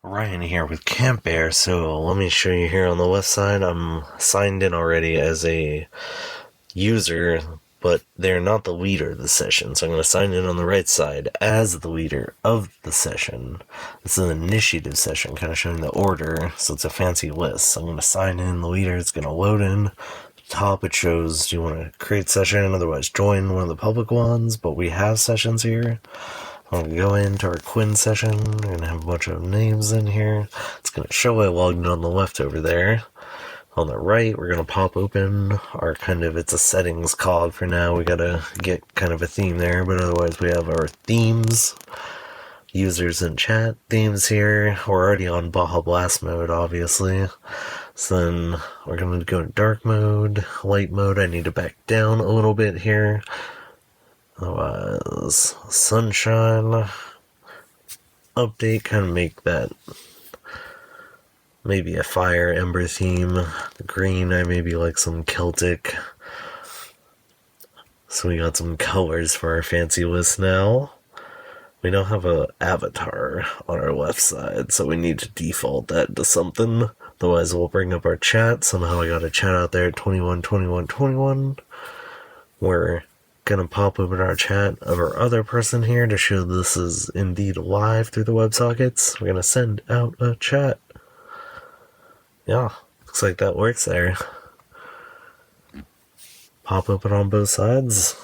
Ryan here with Qantbear. So let me show you here on the left side. I'm signed in already as a user, but they're not the leader of the session. So I'm going to sign in on the right side as the leader of the session. It's an initiative session, kind of showing the order. So it's a fancy list. So I'm going to sign in the leader. It's going to load in. Top it shows, do you want to create session, otherwise join one of the public ones, but we have sessions here. I'm going to go into our Quinn session. We're going to have a bunch of names in here. It's going to show I logged in on the left over there. On the right, we're going to pop open our it's a settings cog for now. We got to get kind of a theme there, but otherwise we have our themes, users and chat themes here. We're already on Baja Blast mode, obviously. So then we're going to go to dark mode, light mode. I need to back down a little bit here. Otherwise, sunshine, update, kind of make that maybe a fire ember theme. The green, I maybe like some Celtic. So we got some colors for our fancy list now. We don't have an avatar on our left side, so we need to default that to something. Otherwise, we'll bring up our chat. Somehow I got a chat out there at 212121. We're gonna pop open our chat of our other person here to show this is indeed live through the WebSockets. We're gonna send out a chat. Yeah, looks like that works there. Pop open on both sides.